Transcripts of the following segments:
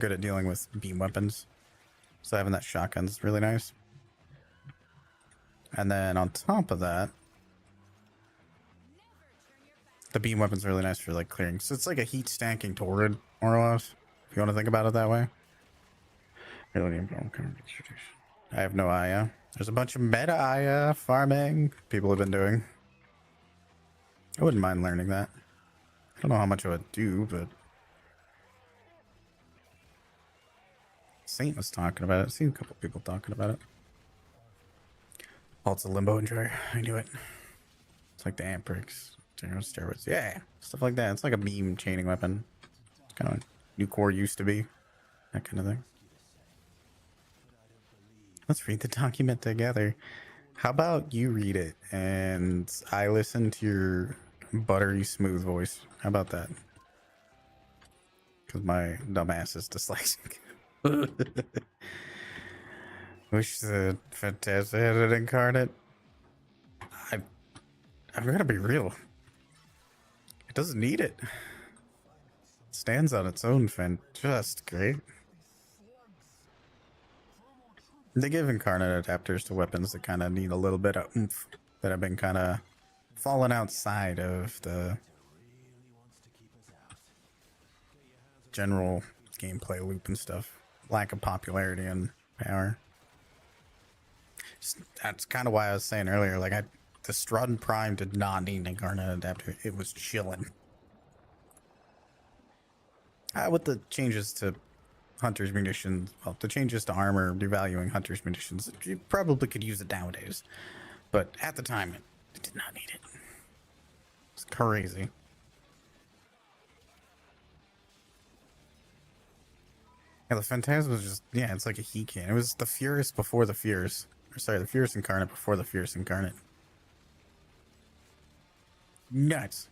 good at dealing with beam weapons. So having that shotgun is really nice. And then on top of that, the beam weapon's really nice for like clearing. So it's like a heat stacking torrid, more or less, if you want to think about it that way. I have no Aya. There's a bunch of meta Aya farming people have been doing. I wouldn't mind learning that. I don't know how much I would do, but Saint was talking about it. I've seen a couple people talking about it. Oh, it's a limbo enjoyer. I knew it. It's like the Amprix, steroids. Yeah, stuff like that. It's like a beam chaining weapon. It's kind of like new core used to be. That kind of thing. Let's read the document together. How about you read it and I listen to your buttery smooth voice? How about that? Because my dumbass is dyslexic. Wish the Phantasma had it incarnate. I've got to be real. It doesn't need it. It stands on its own, just great. They give incarnate adapters to weapons that kind of need a little bit of oomph, that have been kind of fallen outside of the general gameplay loop and stuff. Lack of popularity and power. That's kind of why I was saying earlier, like the Strud Prime did not need an incarnate adapter. It was chilling. With the changes to Hunter's munitions, well, the changes to armor devaluing Hunter's munitions, you probably could use it nowadays. But at the time, it did not need it. It's crazy. Yeah, the Phantasma was just, yeah, it's like a heat can. It was the Furious before the Fierce. Or sorry, the Fierce Incarnate before the Fierce Incarnate. Nuts.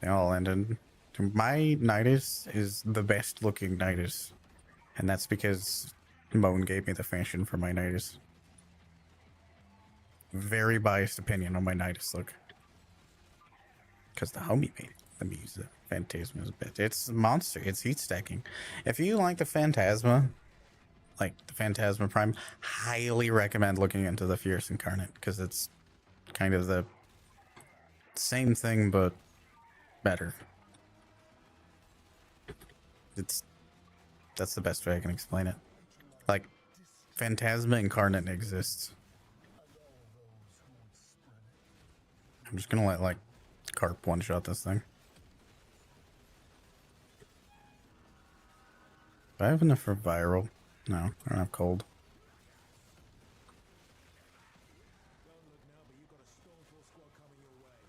They all ended. My Nidus is the best looking Nidus. And that's because Moan gave me the fashion for my Nidus. Very biased opinion on my Nidus look. Because the homie made it. Let me use the Phantasma's bit. It's a monster. It's heat stacking. If you like the Phantasma, like the Phantasma Prime, highly recommend looking into the Fierce Incarnate. Because it's kind of the same thing, but better. That's the best way I can explain it. Like, Phantasma Incarnate exists. I'm just gonna let like Carp one-shot this thing. Do I have enough for viral? No, I don't have cold.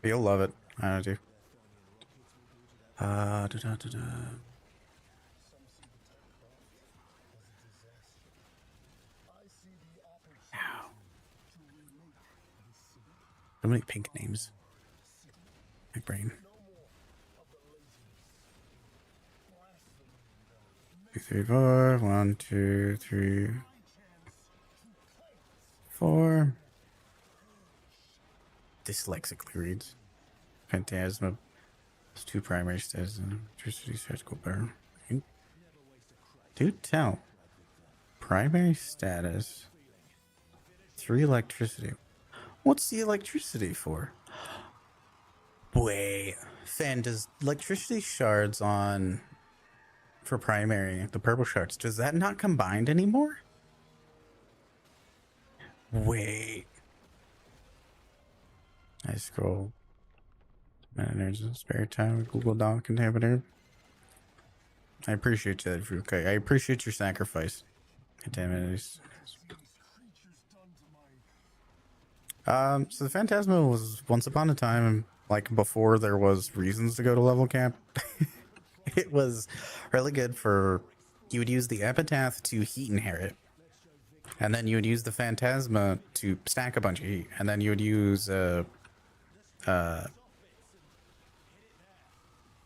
You'll love it. I do. So many pink names. My brain. 2, 3, 4. 1, 2, 3, 4. Dyslexically reads. Phantasma. It's 2 primary status and electricity surgical burn. Do tell. Primary status. 3 electricity. What's the electricity for? Wait. Fan, does electricity shards on for primary, the purple shards, does that not combined anymore? Wait. I scroll. There's a spare time with Google Doc contaminator. I appreciate that, okay. I appreciate your sacrifice. Contaminators. So the Phantasma was once upon a time, like before there was reasons to go to level cap. It was really good for, you would use the Epitaph to heat inherit. And then you would use the Phantasma to stack a bunch of heat. And then you would use, no,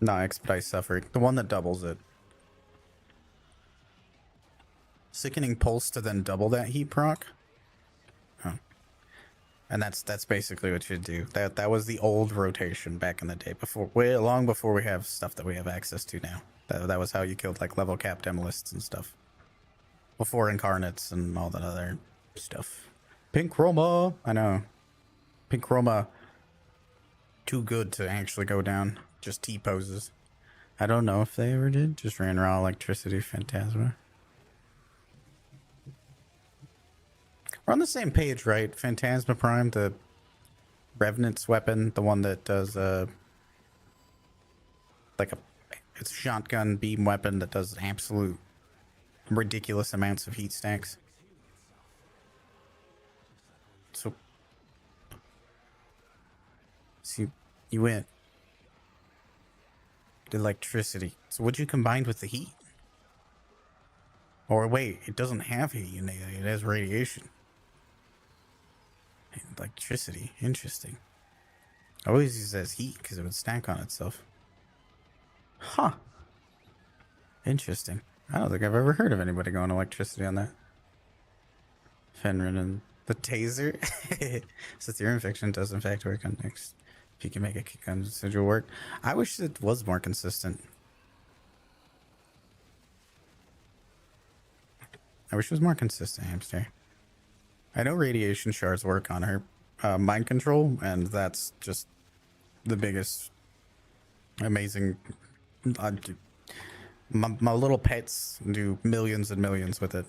Expedite Suffering. The one that doubles it. Sickening Pulse to then double that heat proc. Oh. And that's basically what you do. That was the old rotation back in the day, before, way long before we have stuff that we have access to now. That was how you killed like level cap demolists and stuff. Before incarnates and all that other stuff. Pink chroma, I know. Pink chroma, too good to actually go down. Just T poses. I don't know if they ever did. Just ran raw electricity phantasma. We're on the same page, right? Phantasma Prime, the Revenant's weapon, the one that does like it's a shotgun beam weapon that does absolute ridiculous amounts of heat stacks. So you win. The electricity. So what'd you combine with the heat? Or wait, it doesn't have heat in it. It has radiation. Electricity. Interesting. I always use it as heat because it would stack on itself. Huh. Interesting. I don't think I've ever heard of anybody going electricity on that. Fenrir and the taser. So theory infection does in fact work on next. If you can make a kick on residual work. I wish it was more consistent. I wish it was more consistent, hamster. I know radiation shards work on her mind control, and that's just the biggest amazing. My little pets do millions and millions with it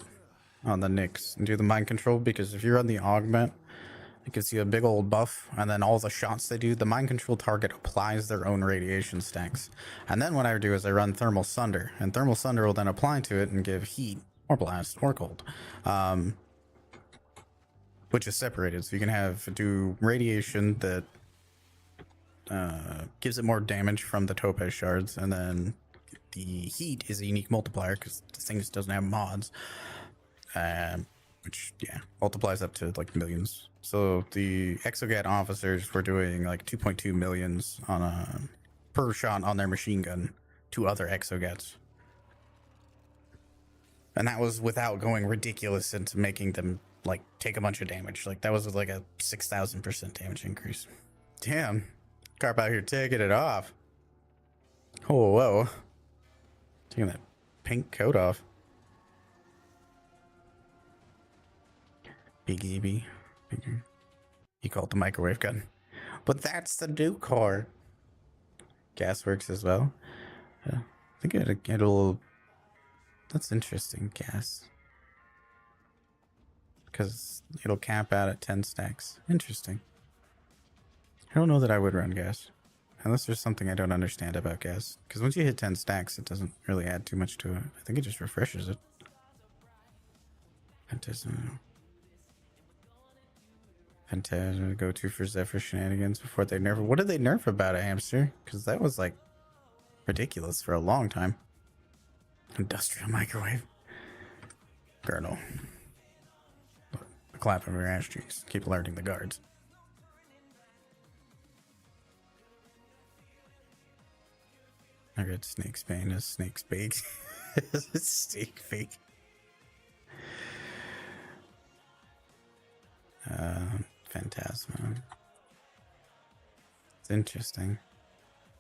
on the Nyx and do the mind control, because if you're on the augment, it gives you a big old buff, and then all the shots they do, the mind control target applies their own radiation stacks. And then what I do is I run thermal sunder, and thermal sunder will then apply to it and give heat or blast or cold, which is separated. So you can do radiation that gives it more damage from the topaz shards, and then the heat is a unique multiplier because the thing just doesn't have mods, which multiplies up to like millions. So the exogat officers were doing like 2.2 millions on a per shot on their machine gun to other exogats, and that was without going ridiculous into making them like take a bunch of damage. Like that was like a 6,000% damage increase. Damn, Carp out here taking it off. Oh whoa, taking that pink coat off. Big EB. Bigger. You call it the microwave gun. But that's the new core. Gas works as well. I think it'll... That's interesting, gas. Because it'll cap out at 10 stacks. Interesting. I don't know that I would run gas. Unless there's something I don't understand about gas. Because once you hit 10 stacks, it doesn't really add too much to it. I think it just refreshes it. Phantasma go-to for Zephyr shenanigans before they nerf. What did they nerf about it, hamster? Because that was like ridiculous for a long time. Industrial microwave. Girdle. A clap of your ass cheeks. Keep alerting the guards. I read Snake's Bane as Snake's Bake. Steak fake. Phantasma. It's interesting.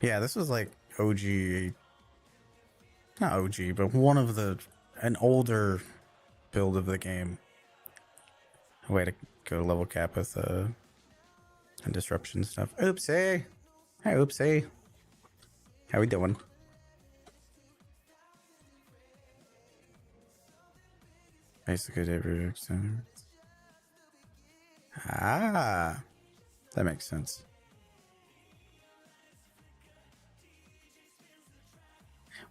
Yeah, this was like OG, not OG, but an older build of the game. A way to go level cap with and disruption stuff. Oopsie. Hi, oopsie. How we doing? Basically, every center. Ah, that makes sense.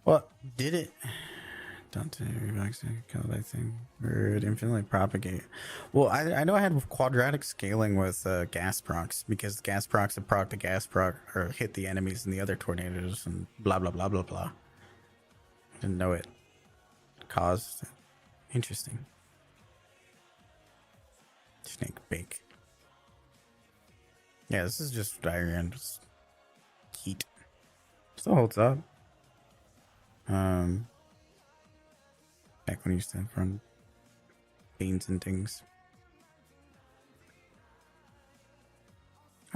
Well, did it? Don't kill that thing. Or infinitely propagate. Well, I know I had quadratic scaling with gas procs, because gas procs have proc the gas proc or hit the enemies in the other tornadoes and blah blah blah blah blah. Didn't know it caused. Interesting. Snake bake. Yeah, this is just diagram, just heat. Still holds up. Back when you used to run beans and things.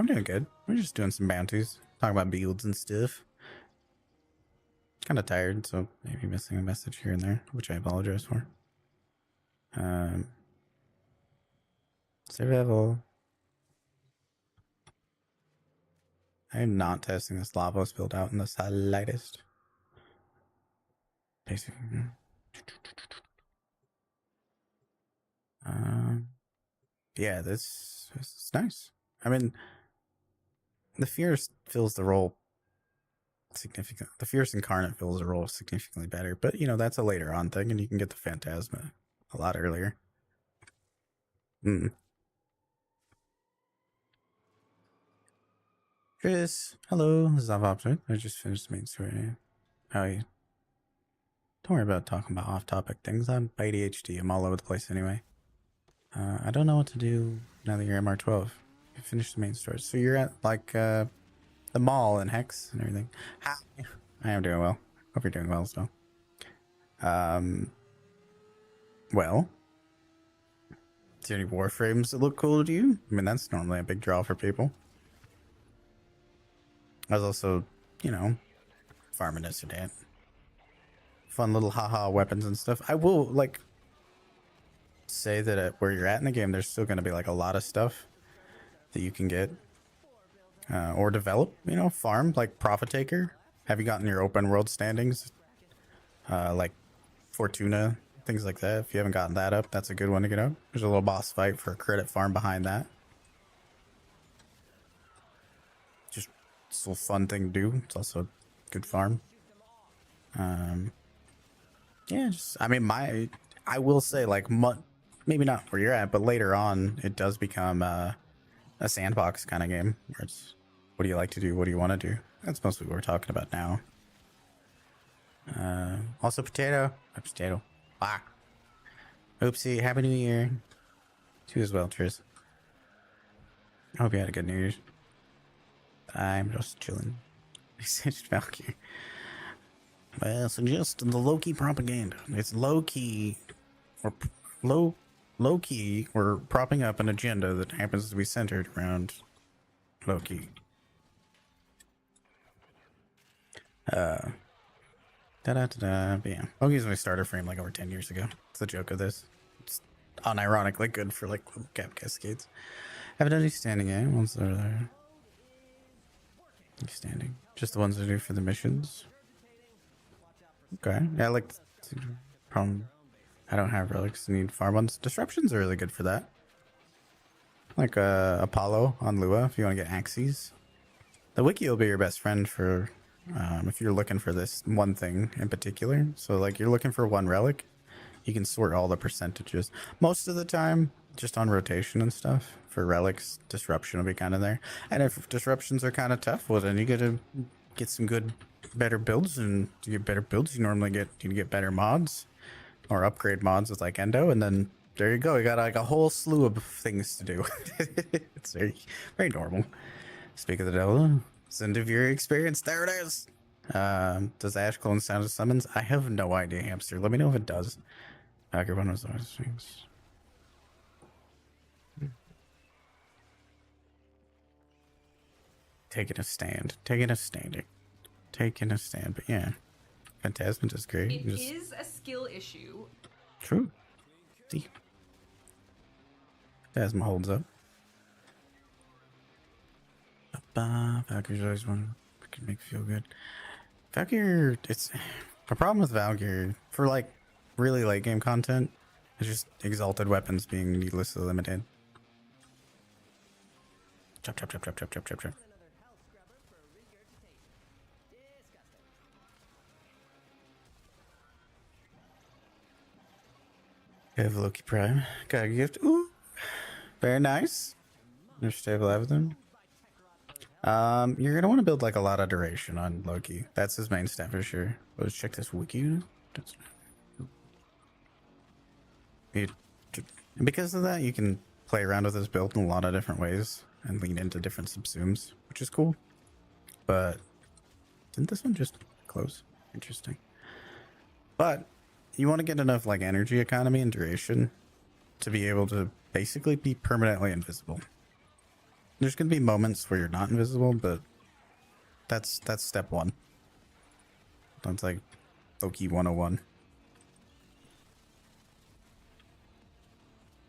I'm doing good. We're just doing some bounties, talking about builds and stuff. Kind of tired, so maybe missing a message here and there, which I apologize for. Survival. I am not testing this lava spilled out in the slightest. Basically. Yeah, this is nice. I mean, the Fierce fills the role significant. The Fierce Incarnate fills the role significantly better, but you know that's a later on thing, and you can get the Phantasma a lot earlier. Chris, hello. This is Option. I just finished the main story. How are you? Don't worry about talking about off-topic things. I'm ADHD. I'm all over the place anyway. I don't know what to do now that you're MR12. You finished the main story, so you're at like the mall and Hex and everything. Hi. I am doing well. Hope you're doing well still. Well, is there any Warframes that look cool to you? I mean, that's normally a big draw for people. I was also, you know, farming this or that. Fun little haha weapons and stuff. I will, like, say that at where you're at in the game, there's still going to be, like, a lot of stuff that you can get. Or develop, you know, farm, like Profit Taker. Have you gotten your open world standings? Like Fortuna, things like that. If you haven't gotten that up, that's a good one to get up. There's a little boss fight for a credit farm behind that. Just it's a little fun thing to do. It's also a good farm. Yeah, just I mean, I will say like maybe not where you're at, but later on it does become a sandbox kind of game where it's what do you like to do, what do you want to do. That's mostly what we're talking about now. Also potato. Ah. Oopsie. Happy New Year to you as well, Tris. I hope you had a good New Year's. I'm just chilling. Just Valkyrie. Well, so just the low-key propaganda. It's low-key or low-key we're propping up an agenda that happens to be centered around low-key. But yeah, Loki's my starter frame like over 10 years ago. It's the joke of this. It's unironically good for like little cap cascades. Haven't done any standing yet. Ones that are there. Standing. Just the ones that do for the missions. Okay. Yeah, like problem. I don't have relics. I need farm ones. Disruptions are really good for that. Like Apollo on Lua if you want to get axes. The wiki will be your best friend for if you're looking for this one thing in particular. So like you're looking for one relic, you can sort all the percentages. Most of the time, just on rotation and stuff. For relics, disruption will be kind of there. And if disruptions are kind of tough, well then you gotta get some better builds, and to get better builds you normally get better mods or upgrade mods with like endo, and then there you go, you got like a whole slew of things to do. It's very normal. Speak of the devil, end of your experience, there it is. Does Ash clone sound as summons? I have no idea, Hamster. Let me know if it does. Hacker one was always things. Taking a stand, but yeah, Phantasma is great. It is a skill issue. True. See, Phantasma holds up. Valkyrie's always one that can make you feel good. Valkyrie, it's the problem with Valkyrie for like really late game content. It's just exalted weapons being needlessly limited. Chop. I have Loki Prime. Got a gift. Ooh. Very nice. There's stable evidence. You're gonna want to build like a lot of duration on Loki. That's his main stat for sure. Let's check this wiki. Because of that, you can play around with this build in a lot of different ways and lean into different subsumes, which is cool. But didn't this one just close? Interesting. But you want to get enough like energy economy and duration to be able to basically be permanently invisible. There's gonna be moments where you're not invisible, but that's step one. That's like Loki 101.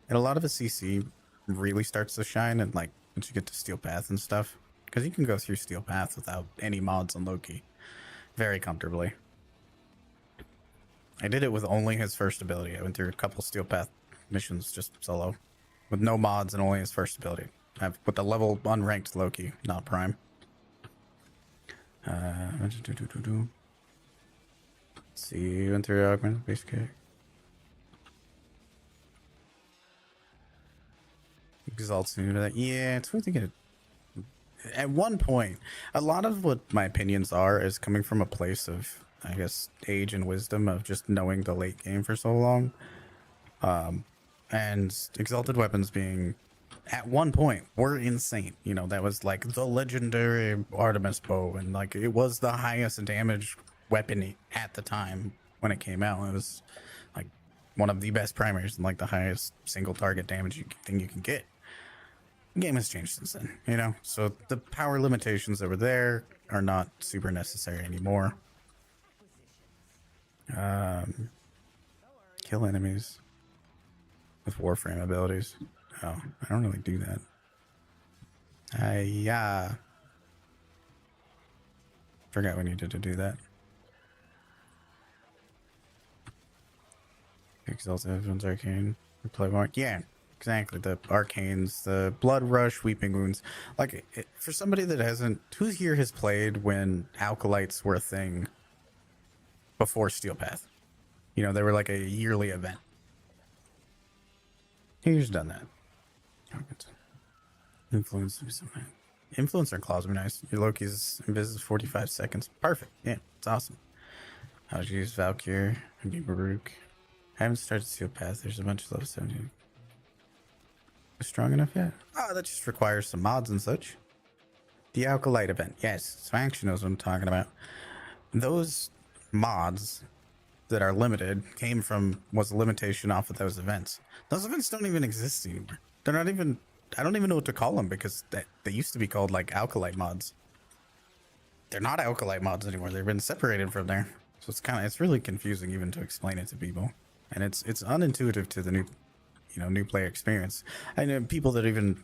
And a lot of the CC really starts to shine, and like once you get to Steel Path and stuff, because you can go through Steel Path without any mods on Loki very comfortably. I did it with only his first ability. I went through a couple Steel Path missions just solo, with no mods and only his first ability. With the level unranked Loki, not Prime. Let's see, went through augment base kick. Exalts into that. Yeah, it's worth to get it. At one point, a lot of what my opinions are is coming from a place of, I guess, age and wisdom of just knowing the late game for so long. And exalted weapons being, at one point, were insane. You know, that was like the legendary Artemis bow, and like it was the highest damage weapon at the time when it came out. It was like one of the best primaries and like the highest single target damage thing you can get. The game has changed since then, you know, so the power limitations that were there are not super necessary anymore. Kill enemies with Warframe abilities. Oh, I don't really do that. Yeah. Forgot we needed to do that. Exalted everyone's arcane. Replay mark. Yeah. Exactly, the arcanes, the blood rush, weeping wounds. Like, for somebody that hasn't, who here has played when alkalites were a thing before Steel Path? You know, they were like a yearly event. Who's done that? Influencer claws are nice. Your Loki's invis is 45 seconds. Perfect. Yeah, it's awesome. How would you use Valkyr and be Baruch? I haven't started Steel Path. There's a bunch of level 17. Strong enough yet? Oh, that just requires some mods and such. The Alkalite event. Yes, Swank knows what I'm talking about. Those mods that are limited was a limitation off of those events. Those events don't even exist anymore. They're not even, I don't even know what to call them because they used to be called like Alkalite mods. They're not Alkalite mods anymore. They've been separated from there. So it's really confusing even to explain it to people. And it's unintuitive to the new player experience. I know people that even,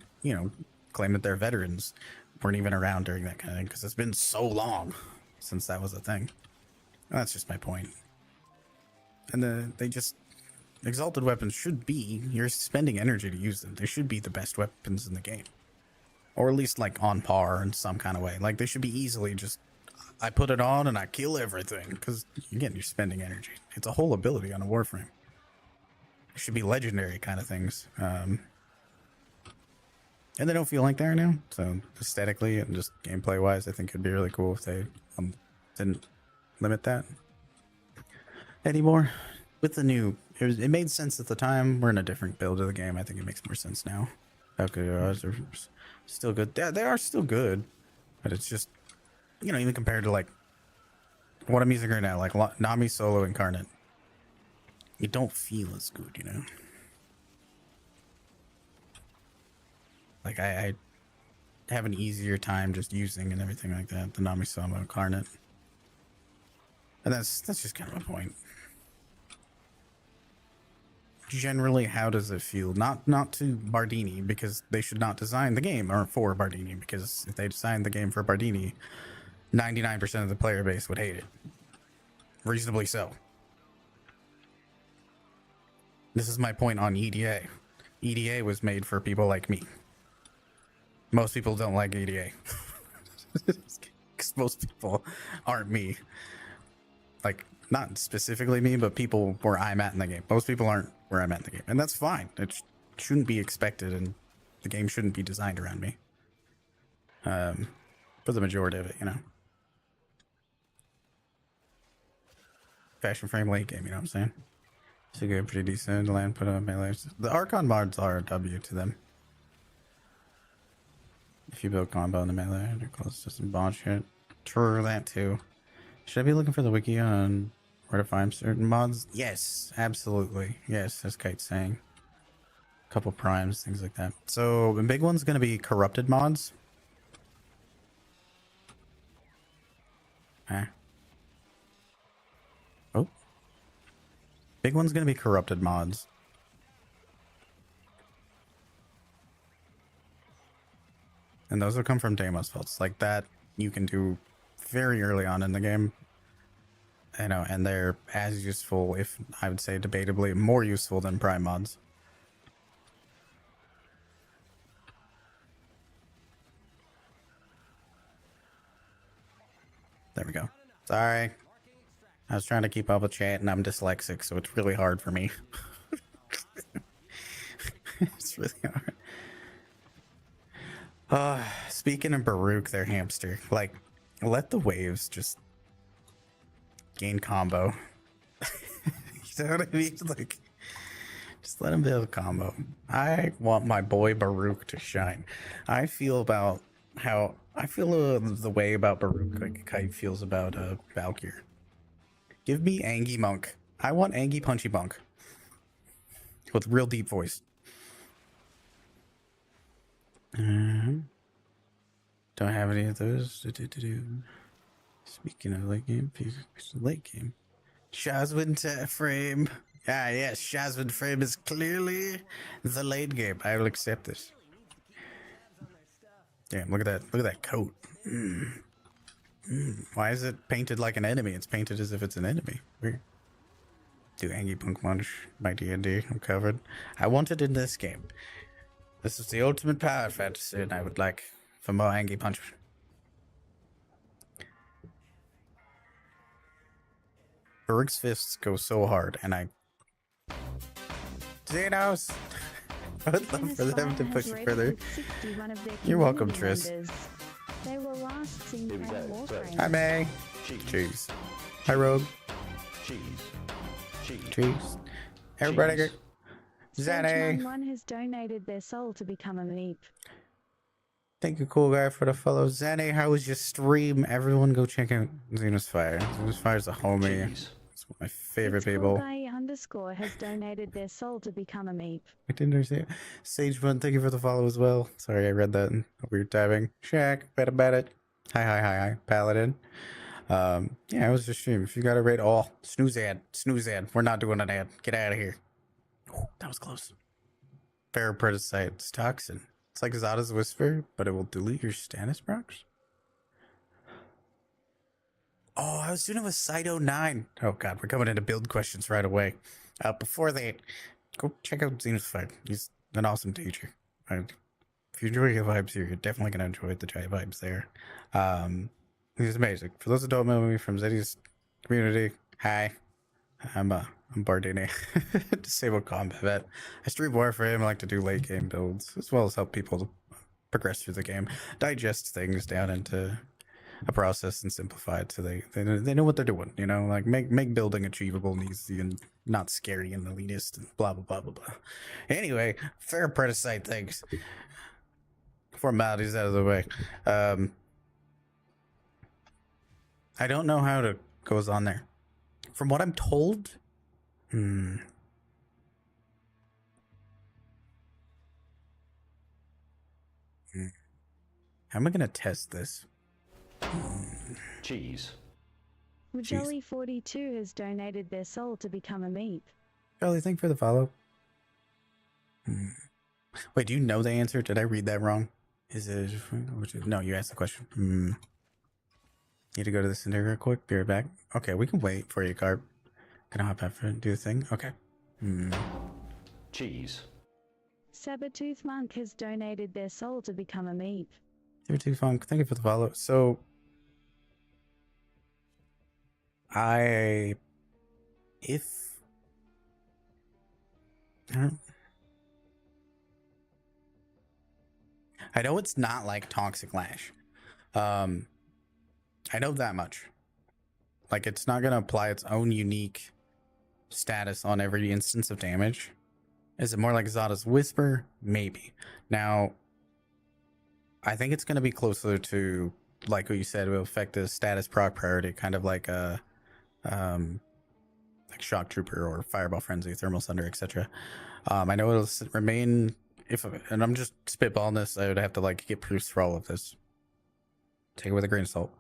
claim that they're veterans weren't even around during that kind of thing because it's been so long since that was a thing. That's just my point. And exalted weapons should be, you're spending energy to use them. They should be the best weapons in the game. Or at least like on par in some kind of way. Like they should be easily just, I put it on and I kill everything. Because again, you're spending energy. It's a whole ability on a Warframe. Should be legendary kind of things, and they don't feel like they are now. So aesthetically and just gameplay wise, I think it'd be really cool if they didn't limit that anymore. With the new, it made sense at the time. We're in a different build of the game. I think it makes more sense now. Okay, are still good. Yeah, they are still good, but it's just, even compared to like what I'm using right now, like Nami Solo Incarnate. You don't feel as good, Like I have an easier time just using and everything like that, the Nami Solo Incarnate. And that's just kind of my point. Generally, how does it feel? Not to Bardini, because they should not design the game or for Bardini, because if they designed the game for Bardini, 99% of the player base would hate it. Reasonably so. This is my point on EDA. EDA was made for people like me. Most people don't like EDA. Because most people aren't me. Like, not specifically me, but people where I'm at in the game. Most people aren't where I'm at in the game. And that's fine. It shouldn't be expected, and the game shouldn't be designed around me. For the majority of it, Fashion frame late game, you know what I'm saying? So good, pretty decent. Land put on melee. The Archon mods are a W to them. If you build combo in the melee, they're close to some bond shit. True, that too. Should I be looking for the wiki on where to find certain mods? Yes, absolutely. Yes, as Kite's saying. couple primes, things like that. So the big one's gonna be corrupted mods. Okay. Oh. Big one's gonna be corrupted mods. And those will come from Deimos faults. Like that you can do very early on in the game. You know, and they're as useful, if I would say debatably more useful than prime mods. There we go. Sorry. I was trying to keep up with chat and I'm dyslexic, so it's really hard for me. It's really hard. Speaking of Baruch, their hamster, like, let the waves just gain combo. You know what I mean? Like, just let him build a combo. I want my boy Baruch to shine. I feel about how I feel the way about Baruch like Kite feels about Valkyr. Give me Angie Monk. I want Angie Punchy Monk with real deep voice. Don't have any of those. Speaking of late game, late game. Shazwin frame. Ah, yes, Shazwin frame is clearly the late game. I will accept this. Damn, look at that. Look at that coat. Why is it painted like an enemy? It's painted as if it's an enemy. Weird. Do Angie Punk Munch by D&D. I'm covered. I want it in this game. This is the ultimate power fantasy, and I would like for more Angie Punch. Baruch's fists go so hard, and I... Xenos! I would love for them to push it further. You're welcome, Tris. They were last seen playing Warframe. Hi, May. Cheese. Hi, Rogue. Cheese. Everybody get... Zanny. One has donated their soul to become a meep. Thank you, cool guy, for the follow. Zanny, how was your stream? Everyone go check out Xenosfire. Xenosfire's a homie. It's one of my favorite people. Guy_ has donated their soul to become a meep. I didn't understand. Sagebun, thank you for the follow as well. Sorry, I read that in weird typing. Shaq, bet about it. Hi, Paladin. Yeah, it was just stream. If you got to rate all, snooze ad. We're not doing an ad. Get out of here. Oh, that was close. Paraparasite's toxin. It's like Zada's Whisper, but it will delete your status procs. Oh, I was doing it with Cyto 9. Oh god, we're coming into build questions right away. Before that, go check out Xenosfire. He's an awesome teacher. If you enjoy your vibes here, you're definitely gonna enjoy the giant vibes there. He's amazing. For those that don't know me from Zeddy's community, hi. I'm Bardini, disabled combat vet. I stream Warframe. I like to do late game builds as well as help people progress through the game, digest things down into a process and simplify it so they know what they're doing. You know, like make building achievable and easy and not scary and elitist and blah blah blah blah blah. Anyway, fair predicate things. Formalities out of the way. I don't know how it goes on there. From what I'm told, how am I gonna test this? Cheese. Jelly42 has donated their soul to become a meep. Charlie, thank you for the follow. Wait, do you know the answer? Did I read that wrong? Is it... No, you asked the question. Need to go to the center real quick. Be right back. Okay, we can wait for you, Carp. Can I hop out and do the thing? Okay. Cheese. Sabertooth Monk has donated their soul to become a meep. Sabertooth Funk, thank you for the follow. So... I know it's not like Toxic Lash. I know that much. Like, it's not going to apply its own unique status on every instance of damage. Is it more like Zada's Whisper? Maybe. Now, I think it's going to be closer to, like what you said, it will affect the status proc priority, kind of like a like shock trooper or fireball frenzy, thermal thunder, etc. I know it'll remain and I'm just spitballing this. I would have to like get proofs for all of this. Take it with a grain of salt.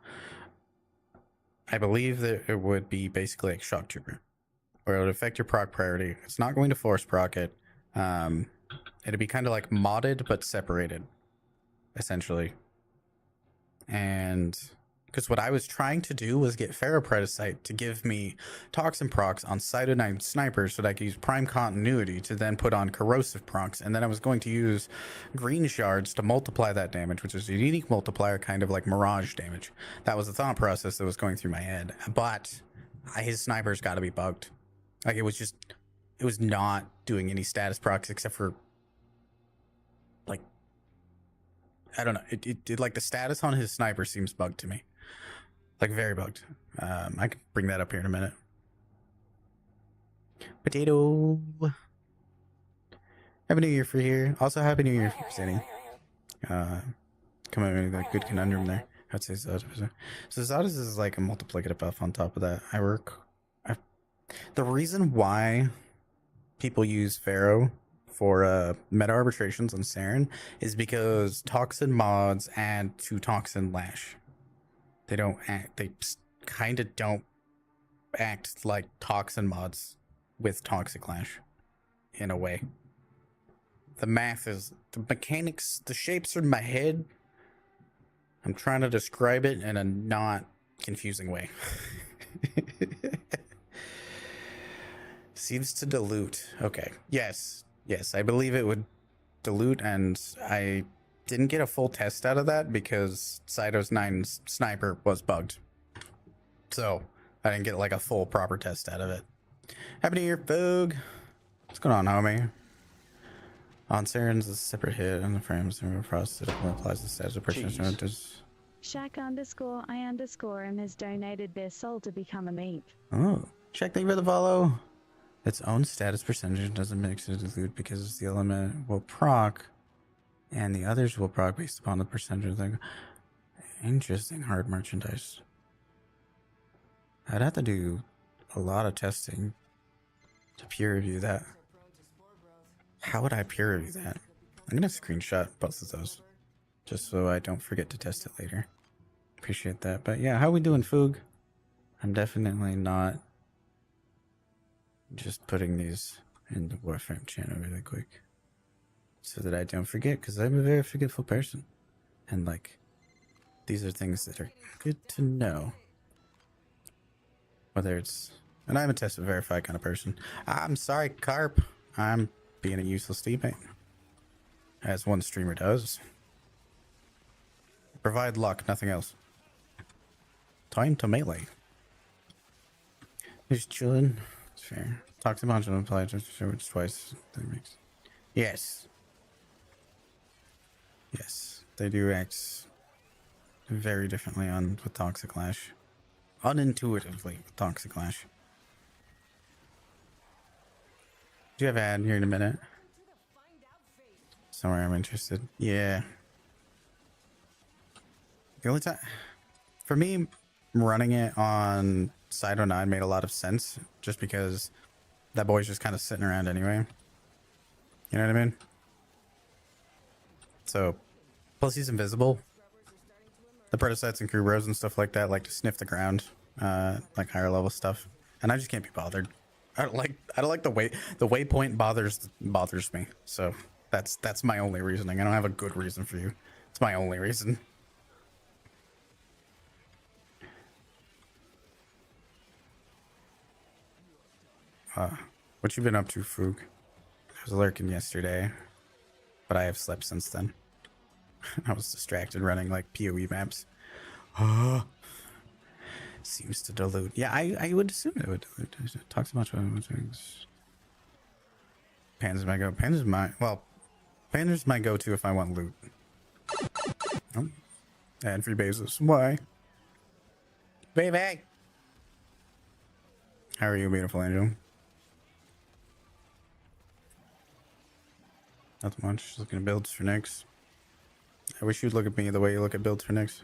I believe that it would be basically like shock trooper, where it would affect your proc priority. It's not going to force proc it. It'd be kind of like modded but separated, essentially. And because what I was trying to do was get Ferropreticite to give me toxin procs on Cyto9 snipers so that I could use prime continuity to then put on corrosive procs. And then I was going to use green shards to multiply that damage, which is a unique multiplier, kind of like mirage damage. That was the thought process that was going through my head. But his snipers got to be bugged. Like it was not doing any status procs except for like, I don't know. It like the status on his sniper seems bugged to me. Like very bugged. I can bring that up here in a minute. Potato. Happy New Year for here. Also, Happy New Year for City. Come on with a good conundrum there. I'd say Zadis. So Zadis is like a multiplicative buff on top of that. The reason why people use Pharaoh for meta arbitrations on Saren is because Toxin mods add to Toxin Lash. They don't act, they kind of don't act like Toxin mods with Toxic Lash in a way. The math is, the mechanics, the shapes are in my head. I'm trying to describe it in a not confusing way. Seems to dilute. Okay. Yes. Yes, I believe it would dilute, and I didn't get a full test out of that because Cyto's 9's sniper was bugged. So I didn't get like a full proper test out of it. Happy New Year, Foog. What's going on, homie? On Saren's a separate hit and the frames and process applies the status of person. Shaq_I_M has donated their soul to become a meat. Oh, Shaq, thank you for the follow. Its own status percentage doesn't mix it dilute because the element will proc and the others will proc based upon the percentage of the interesting hard merchandise. I'd have to do a lot of testing to peer review that. How would I peer review that? I'm gonna screenshot both of those just so I don't forget to test it later. Appreciate that. But yeah, how we doing, Foog? I'm definitely not just putting these in the Warframe channel really quick so that I don't forget, because I'm a very forgetful person. And like, these are things that are good to know. Whether it's, and I'm a test and verify kind of person. I'm sorry, Carp. I'm being a useless teammate, as one streamer does. Provide luck, nothing else. Time to melee. Just chilling. It's fair. Talk to bunch of apply just show it twice. That makes. Yes. Yes. They do act very differently with Toxic Lash. Unintuitively with Toxic Lash. Do you have an ad here in a minute? Somewhere I'm interested. Yeah. The only time for me running it on Cyto 9 made a lot of sense just because that boy's just kind of sitting around anyway. You know what I mean? So, plus he's invisible. The Predicites and crew bros and stuff like that like to sniff the ground, like higher level stuff, and I just can't be bothered. I don't like the waypoint bothers me. So that's my only reasoning. I don't have a good reason for you. It's my only reason. What you been up to, Foog? I was lurking yesterday, but I have slept since then. I was distracted running like PoE maps. Seems to dilute. Yeah, I would assume it would dilute. It talks about things. Panzer's my go. Panzer's my go-to if I want loot. Oh. And free bases. Why? Baby! How are you, beautiful angel? Nothing much. Just looking at builds for Nyx. I wish you'd look at me the way you look at builds for Nyx.